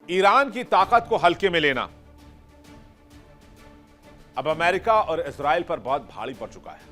Iran की ताकत को हल्के में लेना अब अमेरिका और इजराइल पर बहुत भारी पड़ चुका है।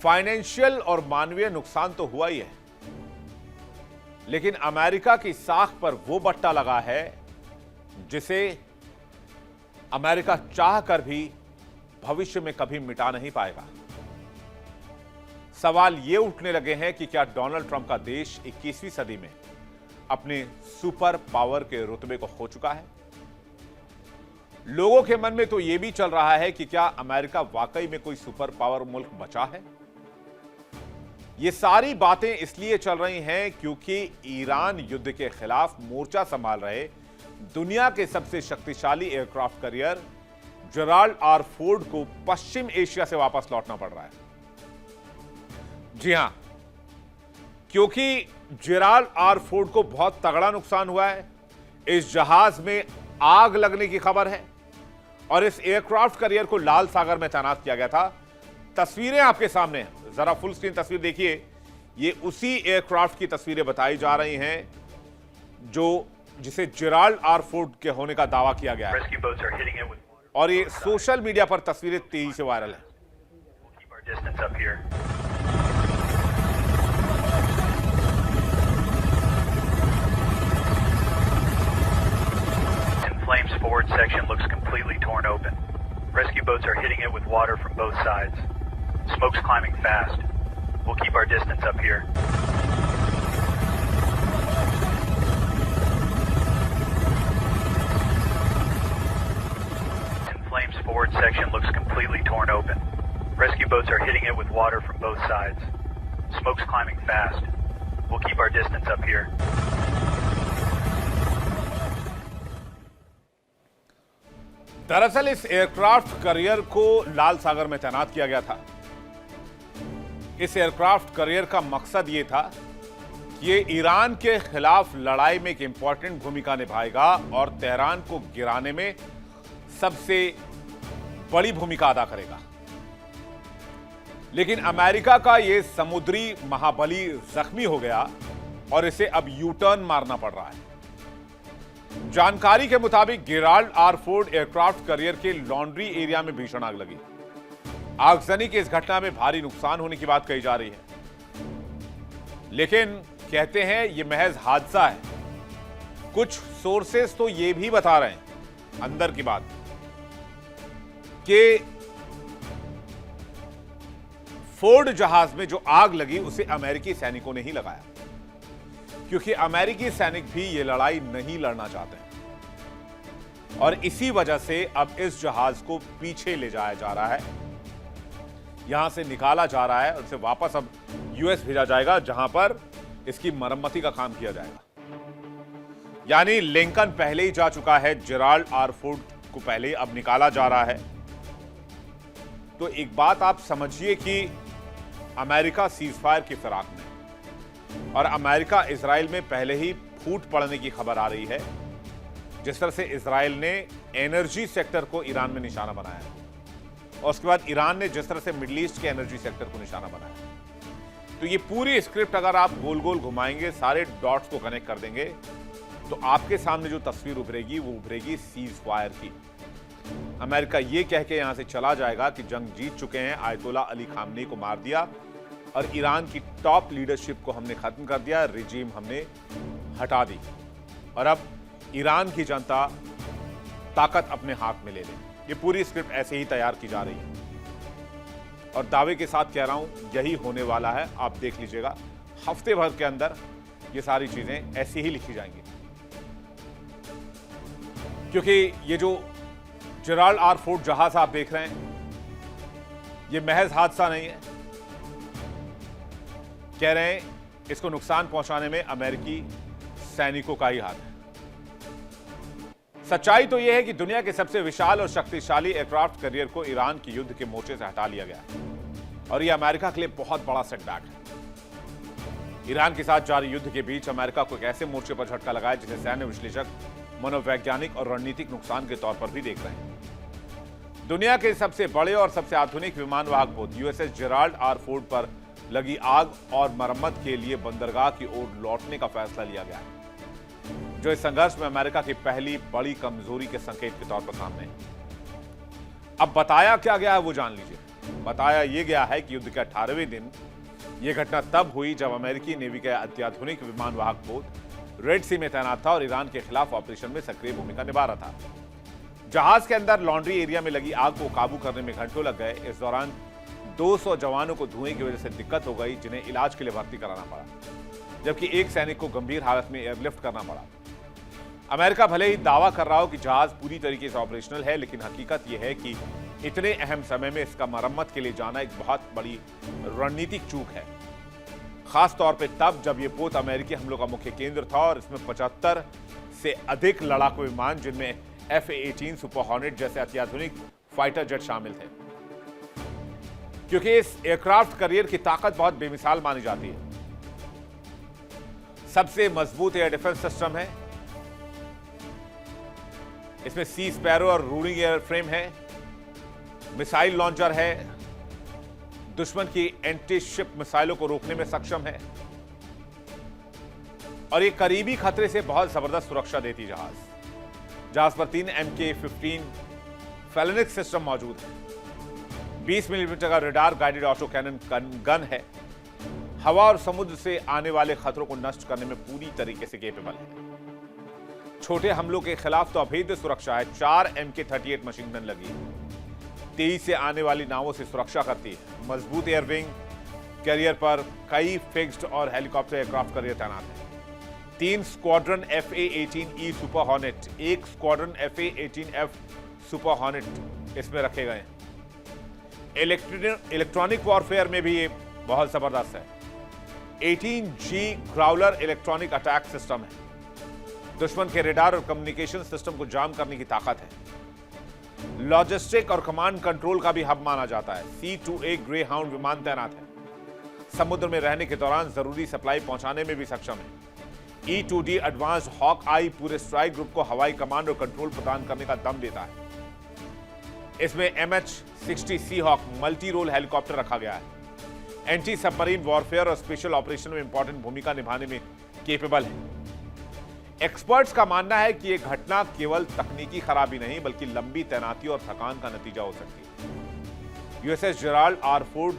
फाइनेंशियल और मानवीय नुकसान तो हुआ ही है, लेकिन अमेरिका की साख पर वो बट्टा लगा है जिसे अमेरिका चाहकर भी भविष्य में कभी मिटा नहीं पाएगा। सवाल ये उठने लगे हैं कि क्या डोनाल्ड ट्रंप का देश 21वीं सदी में अपने सुपर पावर के रुतबे को खो चुका है। लोगों के मन में तो यह भी चल रहा है कि क्या अमेरिका वाकई में कोई सुपर पावर मुल्क बचा है। ये सारी बातें इसलिए चल रही हैं क्योंकि ईरान युद्ध के खिलाफ मोर्चा संभाल रहे दुनिया के सबसे शक्तिशाली aircraft carrier Gerald R Ford को पश्चिम एशिया से वापस लौटना पड़ रहा है। जी हां, क्योंकि जेराल्ड आर फोर्ड को बहुत तगड़ा नुकसान हुआ है। इस जहाज में आग लगने की खबर है और इस एयरक्राफ्ट कैरियर को लाल सागर में तैनात किया गया था। तस्वीरें आपके सामने हैं, जरा फुल स्क्रीन तस्वीर देखिए। ये उसी एयरक्राफ्ट की तस्वीरें बताई जा रही हैं जिसे जेराल्ड आर फोर्ड के होने का दावा किया गया है और ये सोशल मीडिया पर तस्वीरें तेजी से वायरल है। Flames forward section looks completely torn open. Rescue boats are hitting it with water from both sides. Smoke's climbing fast. We'll keep our distance up here. Flames forward section looks completely torn open. Rescue boats are hitting it with water from both sides. Smoke's climbing fast. We'll keep our distance up here. दरअसल इस aircraft carrier को लाल सागर में तैनात किया गया था। इस aircraft carrier का मकसद यह था कि ये ईरान के खिलाफ लड़ाई में एक इंपॉर्टेंट भूमिका निभाएगा और तेहरान को गिराने में सबसे बड़ी भूमिका अदा करेगा। लेकिन अमेरिका का यह समुद्री महाबली जख्मी हो गया और इसे अब यू टर्न मारना पड़ रहा है। जानकारी के मुताबिक Gerald R Ford aircraft carrier के लॉन्ड्री एरिया में भीषण आग लगी। आगजनी की इस घटना में भारी नुकसान होने की बात कही जा रही है, लेकिन कहते हैं यह महज हादसा है। कुछ सोर्सेस तो यह भी बता रहे हैं अंदर की बात कि फोर्ड जहाज में जो आग लगी उसे अमेरिकी सैनिकों ने ही लगाया, क्योंकि अमेरिकी सैनिक भी यह लड़ाई नहीं लड़ना चाहते हैं और इसी वजह से अब इस जहाज को पीछे ले जाया जा रहा है, यहां से निकाला जा रहा है और इसे वापस अब यूएस भेजा जाएगा, जहां पर इसकी मरम्मती का काम किया जाएगा। यानी लिंकन पहले ही जा चुका है, जेराल्ड आर फोर्ड को पहले ही अब निकाला जा रहा है। तो एक बात आप समझिए कि अमेरिका सीजफायर की फिराक में और अमेरिका इजराइल में पहले ही फूट पड़ने की खबर आ रही है। जिस तरह से इजराइल ने एनर्जी सेक्टर को ईरान में निशाना बनाया है और उसके बाद ईरान ने जिस तरह से मिडिल ईस्ट के एनर्जी सेक्टर को निशाना बनाया, तो ये पूरी स्क्रिप्ट अगर आप गोल गोल घुमाएंगे, सारे डॉट्स को कनेक्ट कर देंगे, तो आपके सामने जो तस्वीर उभरेगी वो उभरेगी सीज फायर की। अमेरिका ये कह के यहां से चला जाएगा कि जंग जीत चुके हैं, आयतोला अली खामनी को मार दिया और ईरान की टॉप लीडरशिप को हमने खत्म कर दिया, रिजीम हमने हटा दी और अब ईरान की जनता ताकत अपने हाथ में ले ले। ये पूरी स्क्रिप्ट ऐसे ही तैयार की जा रही है और दावे के साथ कह रहा हूं यही होने वाला है। आप देख लीजिएगा, हफ्ते भर के अंदर ये सारी चीजें ऐसी ही लिखी जाएंगी, क्योंकि ये जो जेराल्ड आर फोर्ड जहाज आप देख रहे हैं, ये महज हादसा नहीं है। कह रहे हैं इसको नुकसान पहुंचाने में अमेरिकी सैनिकों का ही हाथ है। सच्चाई तो यह है कि दुनिया के सबसे विशाल और शक्तिशाली एयरक्राफ्ट कैरियर को ईरान के युद्ध के मोर्चे से हटा लिया गया और यह अमेरिका के लिए बहुत बड़ा सेटबैक है। ईरान के साथ जारी युद्ध के बीच अमेरिका को एक ऐसे मोर्चे पर झटका लगाया जिसे सैन्य विश्लेषक मनोवैज्ञानिक और रणनीतिक नुकसान के तौर पर भी देख रहे हैं। दुनिया के सबसे बड़े और सबसे आधुनिक विमान वाहक पोत यूएसएस जेराल्ड आर फोर्ड पर लगी आग और मरम्मत के लिए बंदरगाह की ओर लौटने का फैसला लिया गया है। जो इस संघर्ष में अमेरिका की पहली बड़ी कमजोरी के संकेत के तौर पर सामने है। अब बताया क्या गया है वो जान लीजिए। बताया यह गया है कि युद्ध के 18वें दिन यह घटना तब हुई जब अमेरिकी नेवी का अत्याधुनिक विमान वाहक पोत रेड सी में तैनात था और ईरान के खिलाफ ऑपरेशन में सक्रिय भूमिका निभा रहा था। जहाज के अंदर लॉन्ड्री एरिया में लगी आग को काबू करने में घंटों लग गए। इस दौरान 200 जवानों को धुएं की वजह से दिक्कत हो गई, जिन्हें इलाज के लिए भर्ती कराना पड़ा, जबकि एक सैनिक को गंभीर हालत में एयरलिफ्ट करना पड़ा। अमेरिका भले ही दावा कर रहा हो कि जहाज पूरी तरीके से ऑपरेशनल है, लेकिन हकीकत यह है कि इतने अहम समय में इसका मरम्मत के लिए जाना एक बहुत बड़ी रणनीतिक चूक है, खास तौर पे तब जब यह पोत अमेरिकी हमलों का मुख्य केंद्र था और इसमें 75 से अधिक लड़ाकू विमान, जिनमें F-18 सुपर हॉर्नेट जैसे अत्याधुनिक फाइटर जेट शामिल थे। क्योंकि इस एयरक्राफ्ट कैरियर की ताकत बहुत बेमिसाल मानी जाती है। सबसे मजबूत एयर डिफेंस सिस्टम है, इसमें सी स्पैरो और रूलिंग एयर फ्रेम है, मिसाइल लॉन्चर है, दुश्मन की एंटी शिप मिसाइलों को रोकने में सक्षम है और ये करीबी खतरे से बहुत जबरदस्त सुरक्षा देती जहाज पर 3 MK-15 फेलेनिक्स सिस्टम मौजूद है। 20 मिलीमीटर का radar guided auto cannon gun है। हवा और समुद्र से आने वाले खतरों को नष्ट करने में पूरी तरीके से केपेबल है। छोटे हमलों के खिलाफ तो अभेद्य सुरक्षा है। 4 MK-38 मशीन गन लगी है। तेज से आने वाली नावों से सुरक्षा करती है। मजबूत एयरविंग कैरियर पर कई फिक्स्ड और हेलीकॉप्टर एयरक्राफ्ट कैरियर तैनात है। 3 squadron FA-18E super hornet, 1 squadron FA-18F super hornet इसमें रखे गए हैं। इलेक्ट्रॉनिक वॉरफेयर में भी ये बहुत जबरदस्त है। 18G Growler electronic attack system है। दुश्मन के रेडार और कम्युनिकेशन सिस्टम को जाम करने की ताकत है। लॉजिस्टिक और कमांड कंट्रोल का भी हब माना जाता है। C-2A ग्रे हाउंड विमान तैनात है। समुद्र में रहने के दौरान जरूरी सप्लाई पहुंचाने में भी सक्षम है। E-2D एडवांस्ड हॉक आई पूरे स्ट्राइक ग्रुप को हवाई कमांड और कंट्रोल प्रदान करने का दम देता है। इसमें MH-60 Seahawk multi role helicopter रखा गया है। एंटी सबमरीन वॉरफेयर और स्पेशल ऑपरेशन में इंपॉर्टेंट भूमिका निभाने में केपेबल है। एक्सपर्ट्स का मानना है कि यह घटना केवल तकनीकी खराबी नहीं बल्कि लंबी तैनाती और थकान का नतीजा हो सकती है। USS जेराल्ड आर फोर्ड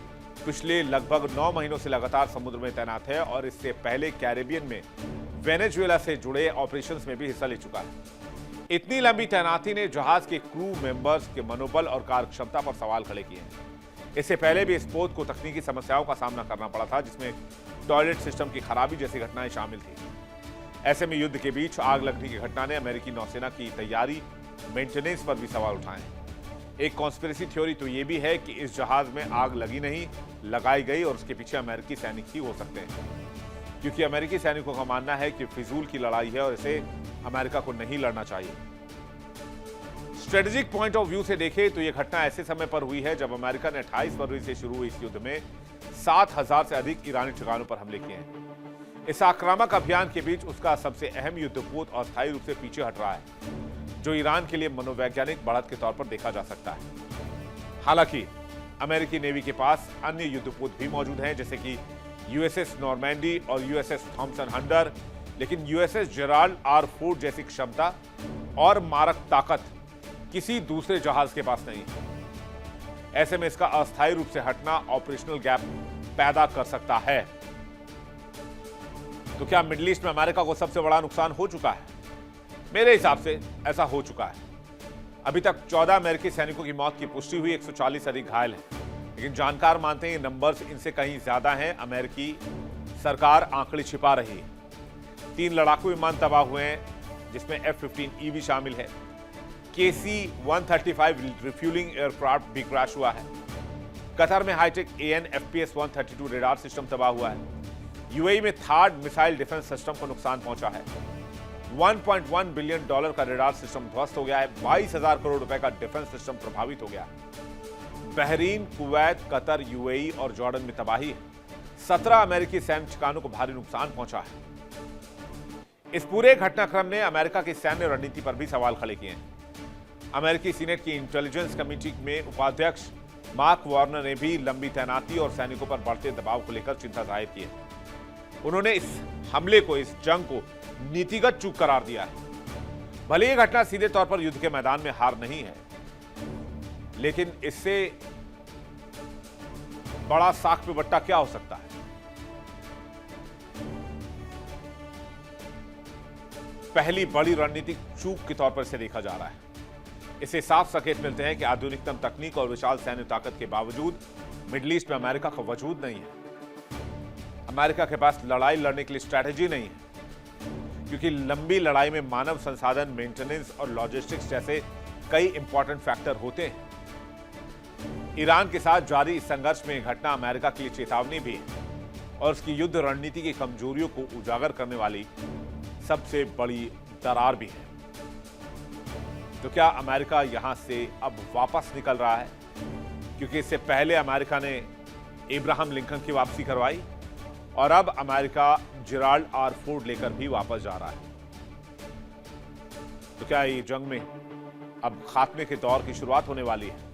पिछले लगभग 9 महीनों से लगातार समुद्र में तैनात है और इससे पहले कैरेबियन में वेनेजुएला से जुड़े ऑपरेशंस में भी हिस्सा ले चुका है। इतनी लंबी तैनाती ने जहाज के क्रू मेंबर्स के मनोबल और कार्यक्षमता पर सवाल खड़े किए हैं। इससे पहले भी इस पोत को तकनीकी समस्याओं का सामना करना पड़ा था, जिसमें टॉयलेट सिस्टम की खराबी जैसी घटनाएं शामिल थी। ऐसे में युद्ध के बीच आग लगने की घटना ने अमेरिकी नौसेना की तैयारी, मेंटेनेंस पर भी सवाल उठाए हैं। एक कॉन्स्पिरेसी थ्योरी तो ये भी है कि इस जहाज में आग लगी नहीं, लगाई गई और उसके पीछे अमेरिकी सैनिक ही हो सकते हैं, क्योंकि अमेरिकी सैनिकों का मानना है कि फिजूल की लड़ाई है और इसे अमेरिका को नहीं लड़ना चाहिए। स्ट्रेटेजिक पॉइंट ऑफ व्यू से देखें तो यह घटना ऐसे समय पर हुई है जब अमेरिका ने 28 फरवरी से शुरू हुई इस युद्ध में 7,000 से अधिक ईरानी ठिकानों पर हमले किए हैं। इस आक्रामक अभियान के बीच उसका सबसे अहम युद्धपोत अस्थायी रूप से पीछे हट रहा है, जो ईरान के लिए मनोवैज्ञानिक बढ़त के तौर पर देखा जा सकता है। हालांकि अमेरिकी नेवी के पास अन्य युद्धपोत भी मौजूद हैं, जैसे कि USS नॉर्मैंडी और USS थॉमसन हंटर, लेकिन USS जेराल्ड आर फोर्ड जैसी क्षमता और मारक ताकत किसी दूसरे जहाज के पास नहीं है। ऐसे में इसका अस्थायी रूप से हटना ऑपरेशनल गैप पैदा कर सकता है। तो क्या मिडिल ईस्ट में अमेरिका को सबसे बड़ा नुकसान हो चुका है? मेरे हिसाब से ऐसा हो चुका है। अभी तक 14 अमेरिकी सैनिकों की मौत की पुष्टि हुई, 140 से अधिक घायल हैं, लेकिन जानकार मानते हैं ये नंबर्स इनसे कहीं ज्यादा हैं। अमेरिकी सरकार आंकड़े छिपा रही है। 3 लड़ाकू विमान तबाह हुए हैं, जिसमें F-15E भी शामिल है। KC-135 रिफ्यूलिंग एयरक्राफ्ट भी क्रैश हुआ है। कतर में hi tech AN FPS-132 radar system तबाह हुआ है। UAE में थर्ड मिसाइल डिफेंस सिस्टम को नुकसान पहुंचा है। $1.1 बिलियन का रेडार सिस्टम ध्वस्त हो गया है। 22,000 करोड़ रुपए का डिफेंस सिस्टम प्रभावित हो गया है। बहरीन, कुवैत, कतर, UAE और जॉर्डन में तबाही है। 17 अमेरिकी सैन्य ठिकानों को भारी नुकसान पहुंचा है। इस पूरे घटनाक्रम ने अमेरिका की सैन्य रणनीति पर भी सवाल खड़े किए हैं। अमेरिकी सीनेट की इंटेलिजेंस कमेटी में उपाध्यक्ष मार्क वार्नर ने भी लंबी तैनाती और सैनिकों पर बढ़ते दबाव को लेकर चिंता जाहिर की है। उन्होंने इस हमले को, इस जंग को नीतिगत चूक करार दिया है। भले ये घटना सीधे तौर पर युद्ध के मैदान में हार नहीं है, लेकिन इससे बड़ा साख पे बट्टा क्या हो सकता है? पहली बड़ी रणनीतिक चूक के तौर पर इसे देखा जा रहा है। इससे साफ संकेत मिलते हैं कि आधुनिकतम तकनीक और विशाल सैन्य ताकत के बावजूद मिडिल ईस्ट में अमेरिका का वजूद नहीं है। अमेरिका के पास लड़ाई लड़ने के लिए स्ट्रैटेजी नहीं है, क्योंकि लंबी लड़ाई में मानव संसाधन, मेंटेनेंस और लॉजिस्टिक्स जैसे कई इंपॉर्टेंट फैक्टर होते हैं। ईरान के साथ जारी इस संघर्ष में यह घटना अमेरिका के लिए चेतावनी भी है और उसकी युद्ध रणनीति की कमजोरियों को उजागर करने वाली सबसे बड़ी दरार भी है। तो क्या अमेरिका यहां से अब वापस निकल रहा है? क्योंकि इससे पहले अमेरिका ने इब्राहिम लिंकन की वापसी करवाई और अब अमेरिका जेराल्ड आर फोर्ड लेकर भी वापस जा रहा है। तो क्या ये जंग में अब खात्मे के दौर की शुरुआत होने वाली है?